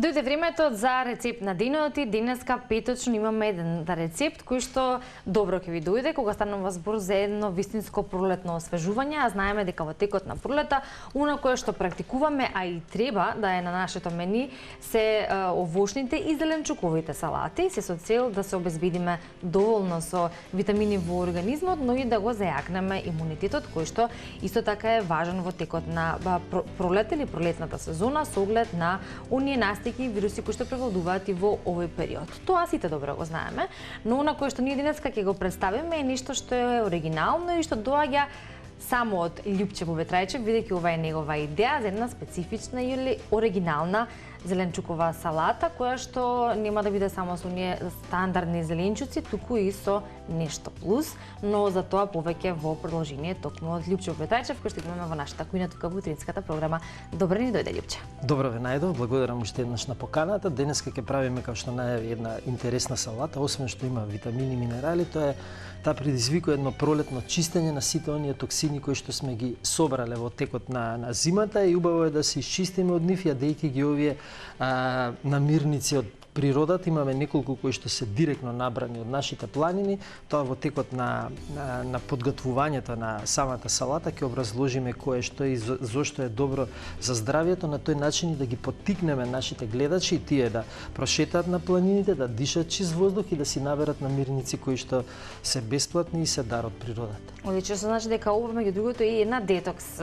Дојде времето за рецепт на денот и денеска петочно имаме еден рецепт кој што добро ќе ви дојде кога станува збор за едно вистинско пролетно освежување, а знаеме дека во текот на пролета она кое што практикуваме, а и треба да е на нашето мени се овошните и зеленчуковите салати, се со цел да се обезбедиме доволно со витамини во организмот, но и да го зајакнеме имунитетот кој што исто така е важен во текот на пролет или пролетната сезона со оглед на оние настики и вируси кои што превладуваат и во овој период. Тоа сите добро го знаеме, но она кое што ние денеска ќе го представиме е нешто што е оригинално и што доаѓа само од Љупче Бобетрајчев, бидејќи ова е негова идеја за една специфична или оригинална зеленчукова салата, која што нема да биде само со оние стандардни зеленчуци, туку и со нешто плюс, но за тоа повеќе во продолжение токму од Љупче Бобетрајчев, кој што имаме во нашата кујна тука во утринската програма. Добро ни дојде, Љупче. Добро ве најдов, благодарам уште еднаш на поканата. Денеска ќе правиме, како што најави, една интересна салата, освен што има витамини и минерали, тоа предизвикува едно пролетно чистење на сите оние токсини кои што сме ги собрале во текот на зимата и убаво е да се исчистиме од нив, јадејќи ги овие намирници од природата. Имаме неколку кои што се директно набрани од нашите планини. Тоа во текот на подготвувањето на самата салата ќе образложиме кое што и зошто е добро за здравјето, на тој начин и да ги поттикнеме нашите гледачи и тие да прошетаат на планините, да дишат чист воздух и да си наберат намирници кои што се бесплатни и се дар од природата. Одлично, значи дека ова меѓу другото е една детокс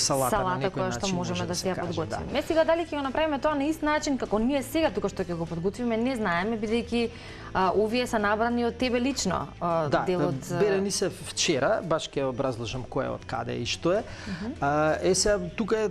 салата на некој која што начин можеме да се ја подготвиме. Да. Сега дали ќе го направиме тоа на ист начин како ние сега тука што ќе го подготвиме, не знаеме, бидејќи овие се набрани од тебе лично, делот. Да, берени се вчера, баш ќе образложам кој е од каде и што е. Сега тука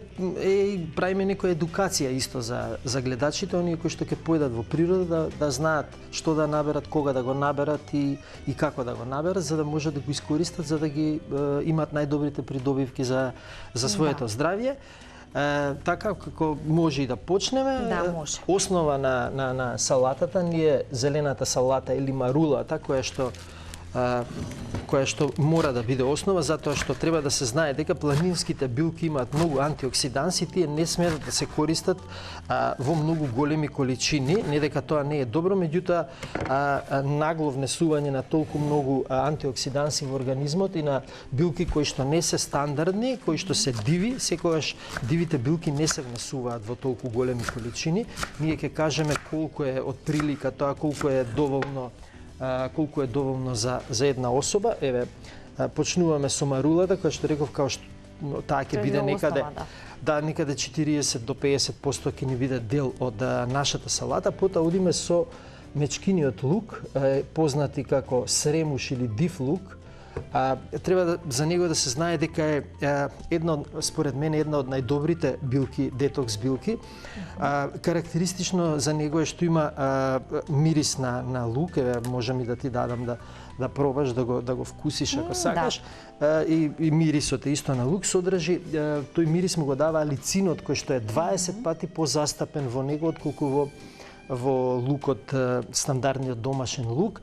правиме некоја едукација исто за гледачите, оние кои што ќе појдат во природа да знаат што да наберат, кога да го наберат и како да го наберат, за да може да го искористат, за да ги имат најдобрите придобивки за своето здравје. Така како може и да почнеме. Да, може. Основа на салатата ни е зелената салата или марулата, која што мора да биде основа, затоа што треба да се знае дека планинските билки имаат многу антиоксиданси, тие не сметат да се користат во многу големи количини, не дека тоа не е добро, меѓутоа нагло внесување на толку многу антиоксиданси во организмот и на билки кои што не се стандардни, кои што се диви, секогаш дивите билки не се внесуваат во толку големи количини. Ние ќе кажеме колку е од прилика тоа, колку е доволно за една особа. Еве, почнуваме со марулата, која што реков, као што таа ќе биде некаде, некаде 40 до 50% ќе ни биде дел од нашата салата. Потоа одиме со мечкиниот лук, познати како сремуш или див лук. Треба за него да се знае дека е според мене една од најдобрите билки, детокс билки. Карактеристично за него е што има мирис на лук, можам и да ти дадам да пробаш, да го вкусиш ако сакаш. И мирисот е исто на лук содржи. Тој мирис му го дава алицинот кој што е 20 пати позастапен во него отколку во лукот, стандардниот домашен лук.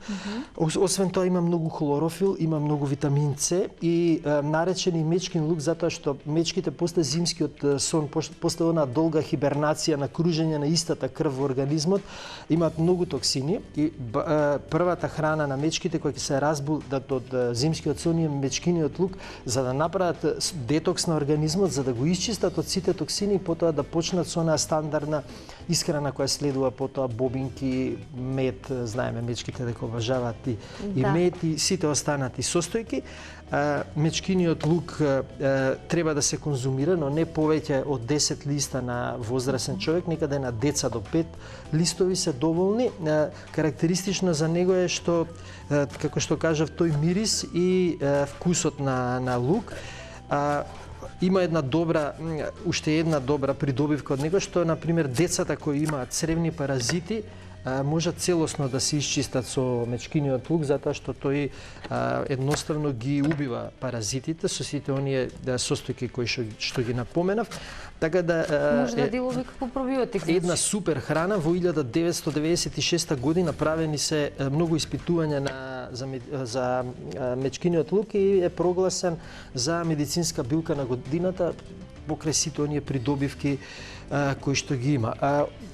Освен тоа има многу хлорофил, има многу витамин С и наречен и мечкин лук затоа што мечките после зимскиот сон, после онаа долга хибернација на кружење на истата крв во организмот, имаат многу токсини и првата храна на мечките која ќе се разбудат од зимскиот сон е мечкиниот лук, за да направат детокс на организмот, за да го исчистат од сите токсини и потоа да почнат со онаа стандардна исхрана која следува потоа бобинки, мед, знаеме мечките дека обожаваат и мед и сите останати состојки. Мечкиниот лук треба да се конзумира, но не повеќе од 10 листа на возрасен човек, некаде на деца до 5 листови се доволни. Карактеристично за него е што, како што кажав, тој мирис и вкусот на лук. Има уште една добра придобивка од него, што на пример децата кои имаат цревни паразити можат целосно да се исчистат со мечкиниот лук, затоа што тој едноставно ги убива паразитите со сите оние состојки кои што ги напоменав. Така да може да делува како пробиотик. Една супер храна. Во 1996 година правени се многу испитувања за мечкиниот лук и е прогласен за медицинска билка на годината. покрај сите оние придобивки кои што ги има.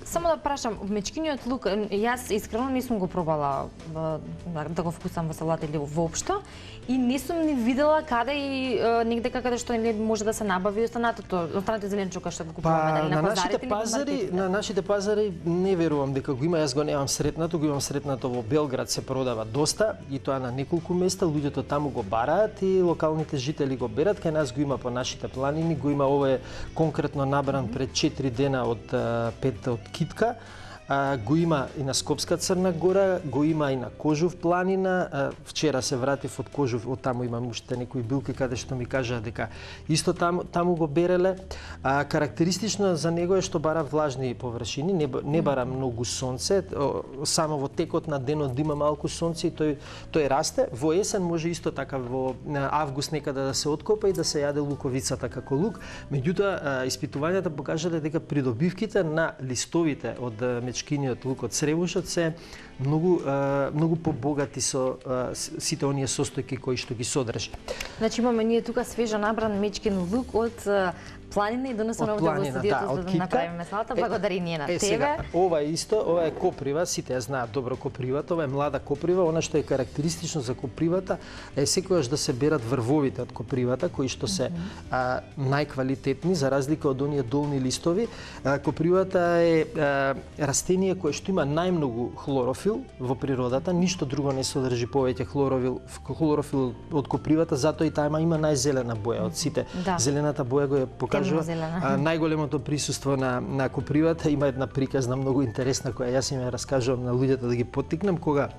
Само да прашам, мечкиниот лук, јас искрено не сум го пробала да го вкусам во салата или воопшто и не сум ни видела каде и негде каде што не може да се набави останатите зеленчука што го купуваме, дали на пазарите или маркетите. На нашите пазари не верувам дека го има, јас го немам сретнато, го имам сретнато во Белград се продава доста и тоа на неколку места, луѓето таму го бараат и локалните жители го берат, кај нас го има по нашите планини, го има овој конкретно набран пред 4 дена од 5 од Китка. Го има и на Скопска Црна Гора, го има и на Кожув планина. Вчера се вратив од Кожув, од таму имам уште некои билки каде што ми кажаа дека исто таму го береле. Карактеристично за него е што бара влажни површини, не бара многу сонце, само во текот на денот да има малку сонце и тој расте. Во есен може исто така во август некаде да се откопа и да се јаде луковицата како лук. Меѓутоа испитувањата покажале дека придобивките на листовите од мечкиниот лук од цревушот се многу побогати со сите оние состојки кои што ги содржи. Значи имаме ние тука свежа набран мечкин лук од планина и донесено овде во студиото за да направиме салата. Благодарение на тебе. Сега, ова е исто, ова е коприва, сите ја знаат добро копривата, ова е млада коприва, она што е карактеристично за копривата е секогаш да се берат врвовите од копривата кои што се најквалитетни за разлика од оние долни листови. Копривата е растение кое што има најмногу хлорофил во природата, ништо друго не содржи повеќе хлорофил од копривата, затоа и таа има најзелена боја од сите. Зелената боја го е покажува најголемото присуство на копривата. Има една приказна многу интересна која јас им ја раскажувам на луѓето да ги поттикнам. Кога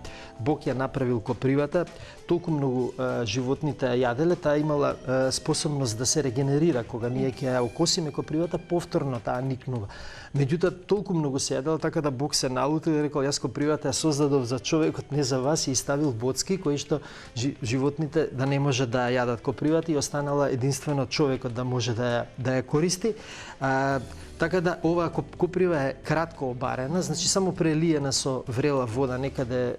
Бог ја направил копривата, толку многу животните ја јаделе, таа имала способност да се регенерира. Кога ние ќе ја окосиме копривата, повторно таа никнува. Меѓутоа толку многу се јадела така да Бог се налутил и рекол јас копривата ја создадов за човекот, не за вас, и ставил боцки кои што животните да не може да ја јадат копривата и останала единствено човекот да може да ја користи. Така да оваа коприва е кратко обарена, значи само прелиена со врела вода, некаде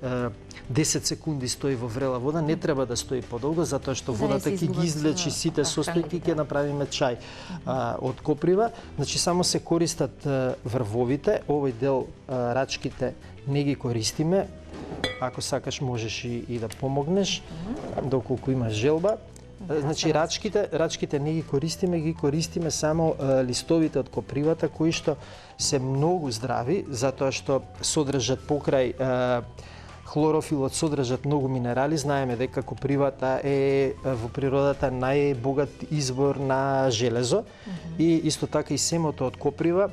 10 секунди стои во врела вода, не треба да стои подолго затоа што водата ќе ги извлечи сите состојки, ќе направиме чај од коприва. Значи само се користат врвовите, овој дел рачките не ги користиме. Ако сакаш можеш и да помогнеш доколку имаш желба. Значи рачките не ги користиме само листовите од копривата кои што се многу здрави затоа што содржат покрај хлорофилот содржат многу минерали. Знаеме дека копривата е во природата најбогат извор на железо и исто така и семото од коприва.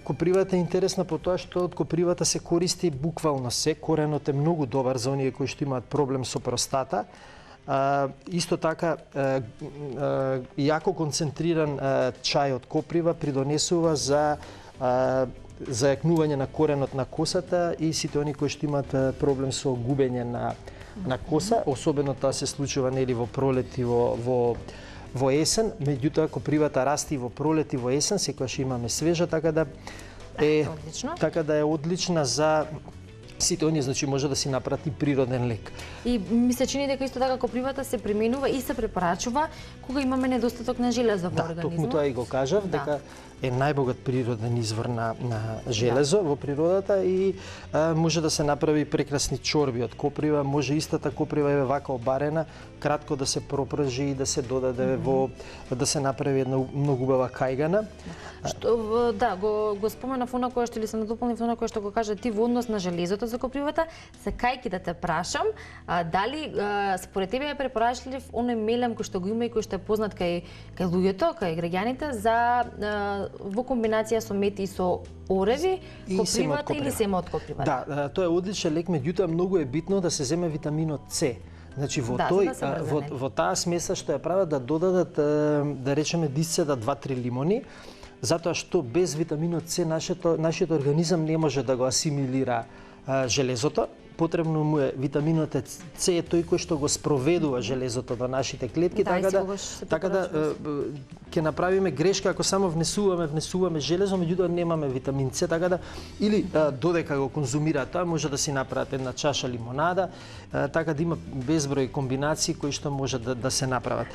Копривата е интересна по тоа што од копривата се користи буквално се. Коренот е многу добар за оние кои што имаат проблем со простата. Исто така јако концентриран чај од коприва придонесува за зајакнување на коренот на косата и сите они кои што имаат проблем со губење на коса, особено тоа се случува нели во пролет и во есен, меѓутоа копривата расте и во пролет и во есен, секогаш имаме свежа, така да е одлична за сите оние, значи може да си напрати природен лек. И ми се чини дека исто така копривата се применува и се препорачува кога имаме недостаток на железо во организмот. Токму тоа и го кажав, дека е најбогат природен извор на железо во природата и може да се направи прекрасни чорби од коприва, може истата коприва е вака обарена, кратко да се пропржи и да се додаде да се направи една многу убава кајгана. Што го споменав она кое што ли се надополнив она кое што го кажа ти во однос на железото за копривата, се кајки да те прашам, дали според тебе е препорачлив оној мелем кој што го има и кој што е познат кај луѓето, кај граѓаните за во комбинација со мет и со ореви, копривата или семо од копривата? Да, тоа е одличен лек, меѓутоа многу е битно да се земе витаминот С. Значи во во таа смеса што ја прават да додадат да речеме дисцеда 2-3 лимони, затоа што без витаминот С нашиот организам не може да го асимилира железото. потребно му е витаминот С, е тој кој што го спроведува железото до нашите клетки, така да ќе направиме грешка ако само внесуваме железо, меѓутоа немаме витамин С, така да или додека го конзумираат тоа може да си направат една чаша лимонада, така да има безброј комбинации кои што може да се направат.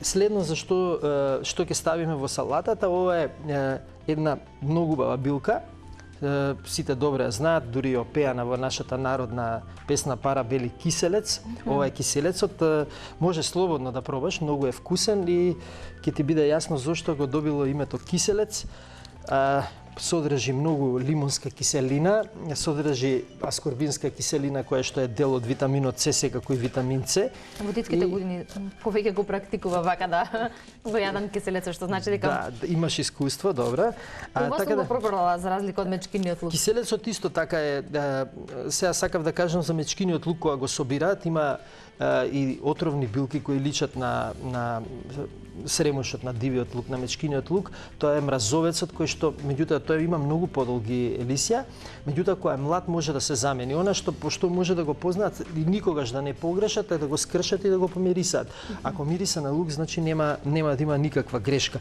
Следно што ќе ставиме во салатата, ова е една многу убава билка. Сите добре знаат, дури и опеана во нашата народна песна Пара бели киселец. Ова е киселецот, може слободно да пробаш, многу е вкусен и ќе ти биде јасно зошто го добило името киселец. Содржи многу лимонска киселина, содржи аскорбинска киселина која што е дел од витаминот С, секако и витамин С. Во детките години повеќе го практикува вака да го јадам киселецот, што значи дека имаш искуство, добро. Ова сум го пробрала за разлика од мечкиниот лук. Киселецот исто така е, сега сакав да кажам за мечкиниот лук кога го собираат, има и отровни билки кои личат на сремушот на дивиот лук, на мечкиниот лук. Тоа е мразовецот кој што меѓутоа тој има многу подолги лисја, меѓутоа кога е млад може да се замени. Она што може да го познаат и никогаш да не погрешат е да го скршат и да го помирисаат. Ако мириса на лук, значи нема да има никаква грешка.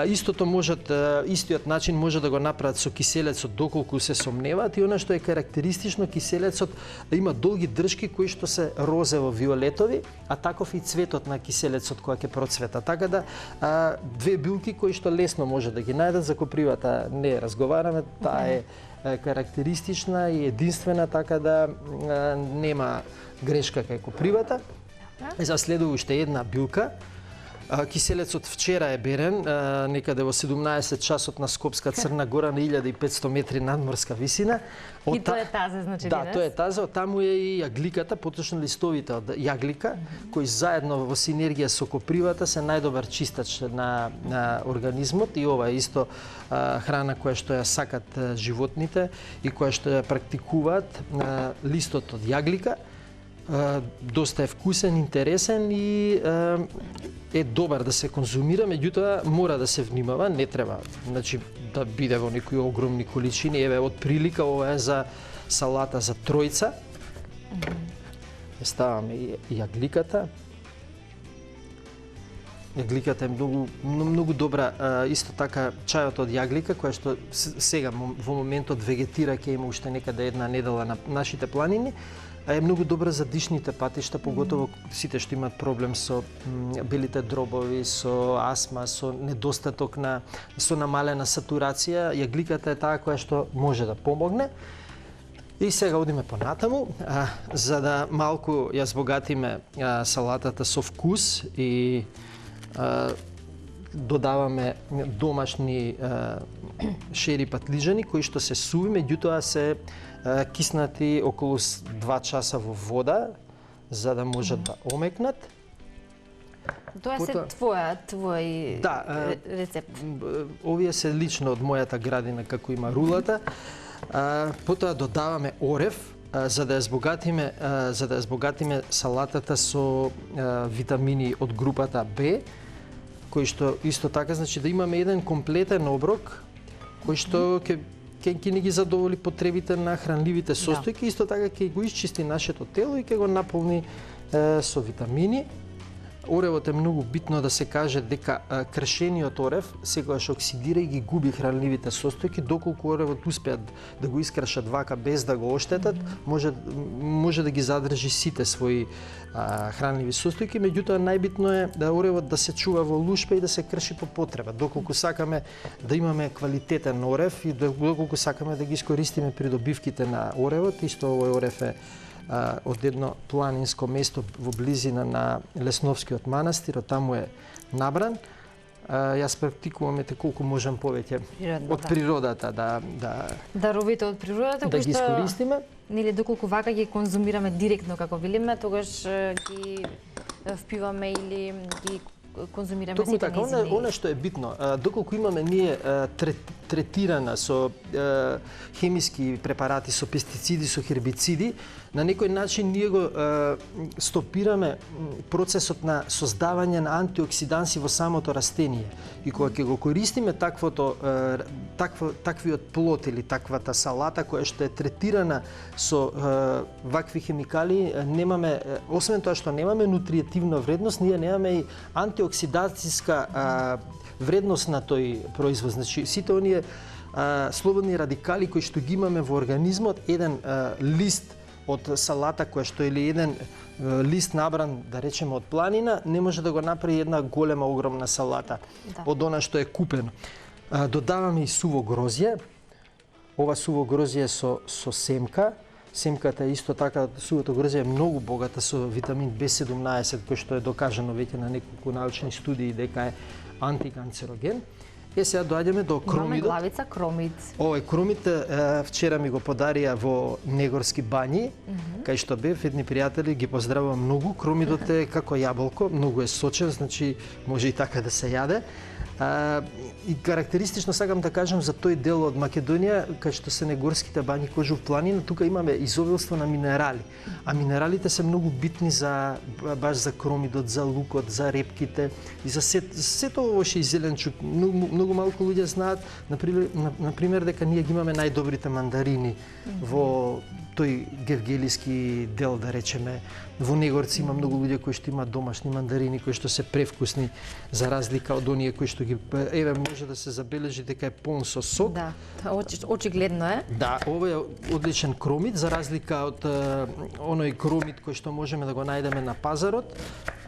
Истиот начин може да го направат со киселецот доколку се сомневаат, и она што е карактеристично, киселецот има долги држки кои што се розево-виолетови, а таков и цветот на киселецот кога ќе процвета. Така да две билки кои што лесно може да ги најдат, за копривата не разговараме, таа е карактеристична и единствена, така да нема грешка кај копривата. За следува уште една билка. Киселецот вчера е берен, некаде во 17 часот на Скопска Црна Гора на 1500 метри надморска висина. И тоа е тазе, значи, да, тоа е тазе, од таму е и јагликата, поточно листовите од јаглика, кои заедно во синергија со копривата се најдобар чистач на организмот, и ова е исто храна која што ја сакат животните и која што ја практикуваат. Листот од јаглика доста е вкусен, интересен и е добар да се конзумира, меѓутоа мора да се внимава, не треба, значи, да биде во некои огромни количини. Еве, од прилика, ова е за салата за тројца. Ставаме јагликата. Јагликата е многу добра, исто така чајот од јаглика, која што сега во моментот вегетира, ќе има уште некаде една недела на нашите планини, е многу добра за дишните патишта, поготово сите што имаат проблем со белите дробови, со астма, со недостаток со намалена сатурација. Јагликата е таа која што може да помогне. И сега одиме понатаму, за да малку ја збогатиме салатата со вкус и додаваме домашни шери патлижани кои што се суви, меѓутоа се киснати околу 2 часа во вода за да можат да омекнат. Тоа се твој рецепт. Овие се лично од мојата градина како има рулата. Потоа додаваме орев за да ја збогатиме салатата со витамини од групата Б, кои што исто така значи да имаме еден комплетен оброк кој што ќе ни ги задоволи потребите на хранливите состојки, исто така ќе го исчисти нашето тело и ќе го наполни со витамини. Оревот е многу битно да се каже дека кршениот орев секогаш оксидира и ги губи хранливите состојки, доколку оревот успеат да го искршат вака без да го оштетат, може да ги задржи сите своји хранливи состојки, меѓутоа најбитно е да оревот да се чува во лушпе и да се крши по потреба, доколку сакаме да имаме квалитетен орев и доколку сакаме да ги искористиме придобивките на оревот. Исто овој орев е од едно планинско место во близина на Лесновскиот манастир, од таму е набран. Јас практикувам колку можам повеќе од природата даровите од природата да ги искористиме. Нели доколку вака ги конзумираме директно како велиме, тогаш ги впиваме или ги конзумираме сите нејзини. Она што е битно, доколку имаме ние третирана со хемиски препарати, со пестициди, со хербициди, на некој начин ние го стопираме процесот на создавање на антиоксиданси во самото растение. И кога ќе го користиме таквиот плод или таквата салата која што е третирана со вакви хемикали, немаме, освен тоа што немаме нутриетивна вредност, ние немаме и антиоксидацијска вредност на тој производ. Значи, сите оние слободни радикали кои што ги имаме во организмот, еден лист од салата која што или еден лист набран, да речеме, од планина, не може да го направи една голема, огромна салата од она што е купено. Додаваме и суво грозје. Ова суво грозје со семка. Семката е исто така, сувото грозје е многу богата со витамин B17, кој што е докажано веќе на неколку научни студии дека е антиканцероген. Сега доаѓаме до кромидот. Имаме главица кромид. Овој кромид вчера ми го подарија во Негорски бањи, кај што бев, едни пријатели, ги поздравувам многу. Кромидот е како јаболко, многу е сочен, значи може и така да се јаде. И карактеристично сакам да кажам за тој дел од Македонија, кај што се Негорските бањи, Кожув планина, тука имаме изобилство на минерали. А минералите се многу битни за баш за кромидот, за лукот, за репките и за сето овоше и зеленчук. Многу малку луѓе знаат, например, дека ние ги имаме најдобрите мандарини во тој гевгелиски дел, да речеме. Во Негорци има многу луѓе кои што имаат домашни мандарини, кои што се превкусни, за разлика од оние кои што ги... Еве, може да се забележи дека е полн со сок. Да, очигледно е. Да, ова е одличен кромид, за разлика од оној кромид кој што можеме да го најдеме на пазарот,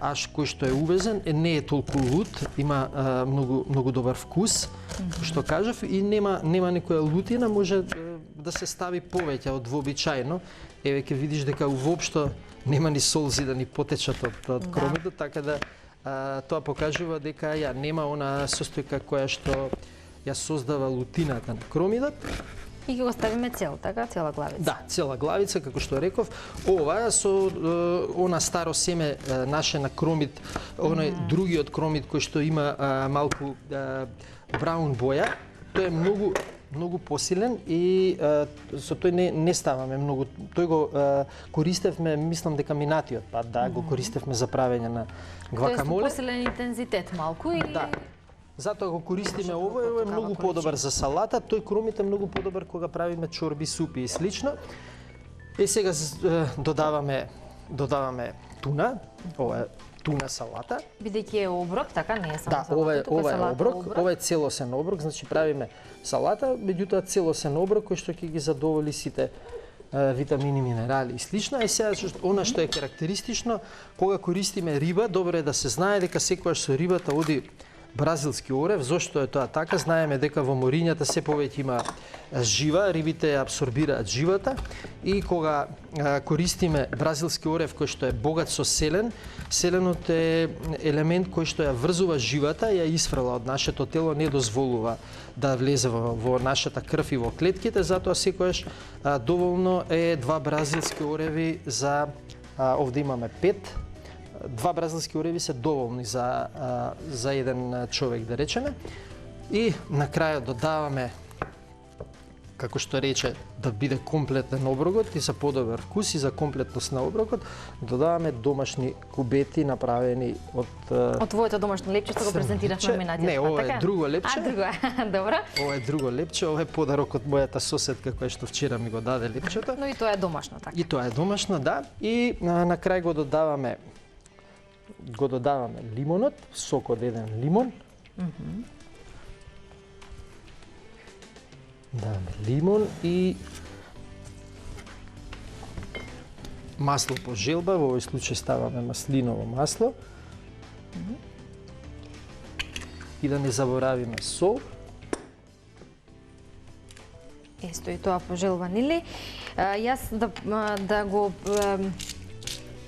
аш кој што е увезен, не е толку лут, има многу добар вкус, што кажав, и нема некоја лутина, може да се стави повеќе од вообичаено. Еве ќе видиш дека воопшто нема ни солзи да ни потечат од кромидот, така да тоа покажува дека нема она состојка која што ја создава лутината на кромидот. И ќе го ставиме цел, така, цела главица. Да, цела главица, како што реков. Ова со она старо семе наше на кромид, оној другиот кромид кој што има малку браун боја, тој е многу посилен и со тој не ставаме многу. Тој го користевме, мислам дека минатиот пат, го користевме за правење на гвакамоле. Тоест посилен интензитет малку и... Да. Затоа го користиме ово, е многу подобар за салата, тој кромид е многу подобар кога правиме чорби, супи и слично. И сега додаваме туна, ова е туна салата. Бидејќи е оброк, така, не е само салата. Да, ова е оброк, ова е целосен оброк, значи правиме салата, меѓутоа целосен оброк кој што ќе ги задоволи сите витамини, минерали и слично. И сега она што е карактеристично, кога користиме риба, добро е да се знае дека секогаш со рибата оди бразилски орев. Зошто е тоа така? Знаеме дека во морињата се повеќе има жива, рибите ја абсорбираат живата, и кога користиме бразилски орев кој што е богат со селен, селенот е елемент кој што ја врзува живата, ја исфрла од нашето тело, не дозволува да влезе во нашата крв и во клетките, затоа секогаш доволно е 2 бразилски ореви за, овде имаме 5, 2 бразилски ореви се доволни за еден човек, да речеме. И на крајот додаваме, како што рече, да биде комплетен оброкот и за подобар вкус и за комплетност на оброкот, додаваме домашни кубети направени од твоето домашно лепче што го презентираш на минатиот. Не, ова е друго лепче. Друго, добро. Ова е друго лепче, ова е подарок од мојата соседка која што вчера ми го даде лепчето. Но и тоа е домашно, така. И тоа е домашно, да. И на крај го додаваме лимонот, сок од еден лимон. Даваме лимон и масло по желба, во овој случај ставаме маслиново масло. И да не заборавиме сол. Есто и тоа по желба, нели? Јас да го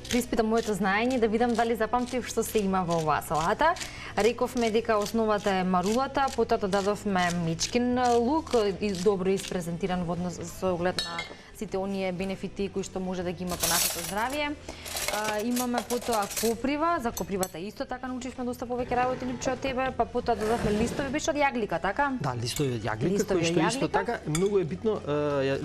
приспитам моето знаење, да видам дали запамтив што се има во оваа салата. Рековме дека основата е марулата, потоа додадовме мечкин лук, добро испрезентиран во однос со оглед на сите оние бенефити кои што може да ги има по нашето здравје. Имаме потоа коприва, за копривата исто така научивме доста повеќе работи Липче од тебе, па потоа додавме листови, беше од јаглика, така? Да, листови од јаглика, Листови кои што од исто јаглика. така многу е битно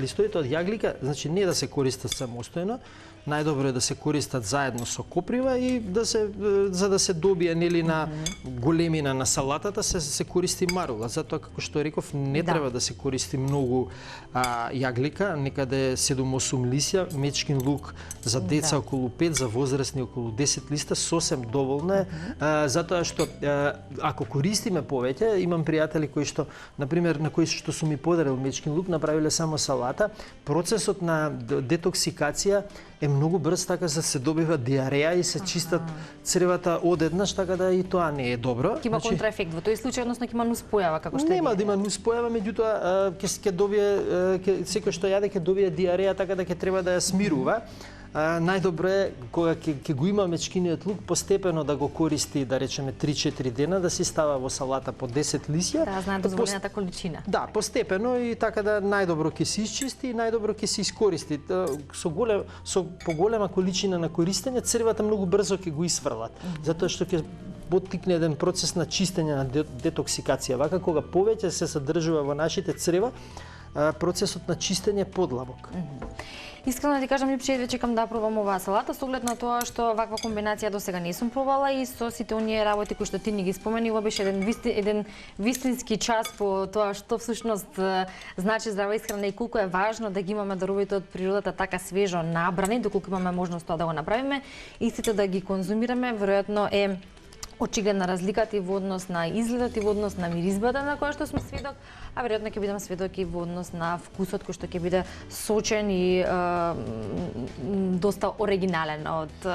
листовите од јаглика, значи не да се користат самостојно, најдобро е да се користат заедно со коприва и да се за да се добие нели на големина на салатата се користи марула, затоа како што реков не треба да се користи многу јаглика, некаде 7-8 лисја, мечкин лук за деца околу 5, за возрастни околу 10 листа, сосем доволно е, затоа што ако користиме повеќе, имам пријатели кои што на пример на кои што су ми подарил мечкин лук, направиле само салата, процесот на детоксикација е многу брз, така се добива диареја и се чистат цревата одеднаш, така да и тоа не е добро. Ќе има контраефект во тој случај, односно ќе има нуспојава како што нема да има нуспојава, меѓутоа ќе добие секој што јаде ќе добие диареја, така да ќе треба да ја смирува. Најдобро е кога ќе го има мечкиниот лук постепено да го користи, да речеме 3-4 дена, да си става во салата по 10 лисја. Да, знае дозволената количина. Да, постепено и така да најдобро ќе се исчисти и најдобро ќе се искористи. Со поголема количина на користење цревата многу брзо ќе го исфрлат, затоа што ќе поттикне еден процес на чистење, на детоксикација. Вака кога повеќе се содржува во нашите црева, процесот на чистење е подлабок. Искрено да ти кажам, Липче, едва чекам да пробам оваа салата, со оглед на тоа што ваква комбинација досега не сум пробала и со сите оние работи кои што ти ни ги спомени, ова беше еден вистински час по тоа што всушност значи здрава исхрана и колку е важно да ги имаме даровите од природата така свежо набрани, доколку имаме можност тоа да го направиме, истите да ги конзумираме, веројатно е очигледна разликата и во однос на изгледот и во однос на миризбата на која што сме сведок, а веројатно ќе бидам сведок и во однос на вкусот кој што ќе биде сочен и доста оригинален од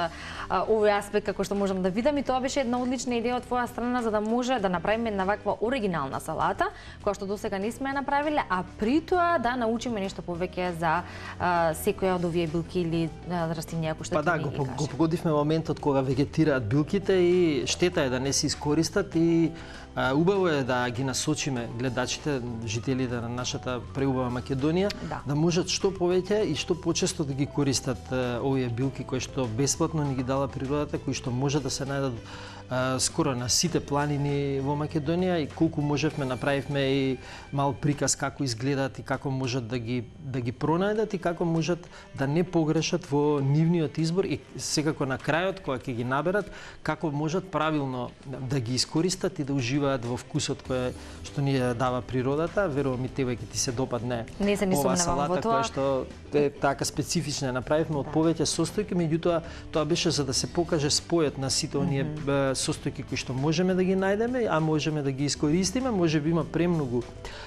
овој аспект како што можам да видам, и тоа беше една одлична идеја од твоја страна за да може да направиме една ваква оригинална салата која што досега не сме ја направиле, а при тоа да научиме нешто повеќе за секоја од овие билки или растинија кои што ти ни ги кажа. Го погодивме моментот кога вегетираат билките и штета е да не се искористат и убаво е да ги насочиме гледачите, жителите на нашата преубава Македонија, да можат што повеќе и што почесто да ги користат овие билки кои што бесплатно ни ги дала природата, кои што може да се најдат скоро на сите планини во Македонија, и колку можевме направивме и мал приказ како изгледаат и како можат да ги пронајдат и како можат да не погрешат во нивниот избор, и секако на крајот кога ќе ги наберат како можат правилно да ги искористат и да уживаат во вкусот кој што ни дава природата. Верувам и тебе ќе ти се допадне оваа салата која што е така специфична, направивме од повеќе состојки, меѓутоа тоа беше за да се покаже спојот на сите оние состојки кои што можеме да ги најдеме, а можеме да ги искористиме. Можеби има премногу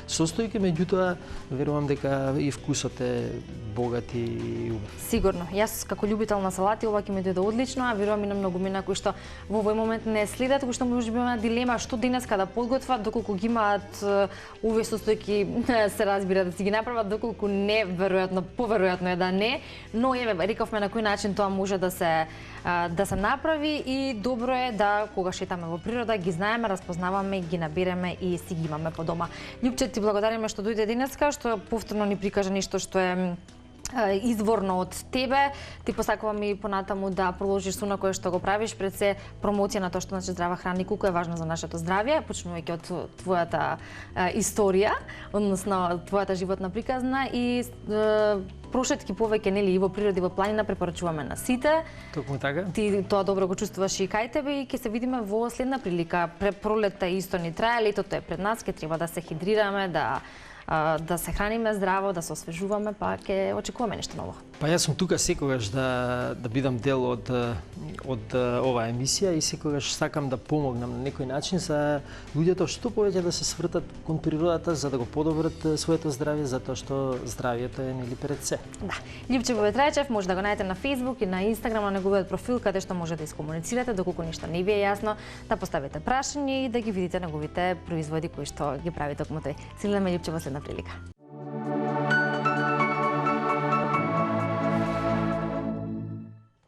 состојки, меѓутоа верувам дека и вкусот е богат и убав. Сигурно. Јас како љубител на салати ова ќе ми дојде одлично, а верувам и на многумина кои што во овој момент не следат, кои што можеби имаат дилема што денеска да подготват, доколку ги имаат овие состојки, се разбира да си ги направат, доколку не, веројатно, поверојатно е да не, но еве рековме на кој начин тоа може да се направи, и добро е да кога шетаме во природа ги знаеме, разпознаваме, ги набереме и си ги имаме по дома. Љупче, ти благодариме што дојде денеска, што повторно ни прикажа нешто што е изворно од тебе. Ти посакувам и понатаму да продолжиш со кое што го правиш, пред се промоција на тоа што значи здрава храна и колку е важно за нашето здравје, почнувајќи од твојата историја, односно твојата животна приказна, и прошетки повеќе нели и во природа и во планина препорачуваме на сите. Токму така. Ти тоа добро го чувствуваш и кај тебе, и ќе се видиме во следна прилика. Пролетта исто ни трае, летото е пред нас, ќе треба да се хидрираме, да се храниме здраво, да се освежуваме, па ќе очекуваме нешто ново. Па јас сум тука секогаш да бидам дел од оваа емисија, и секогаш сакам да помогнам на некој начин за луѓето што повеќе да се свртат кон природата за да го подобрат своето здравје, затоа што здравјето е нели пред се. Да. Љупче Бобетрајчев може да го најдете на Facebook и на Instagram, на неговиот профил, каде што може да искомуницирате доколку нешто не ви е јасно, да поставите прашања и да ги видите неговите производи кои што ги прави токму тој. Силна ме Љупче во следна прилика.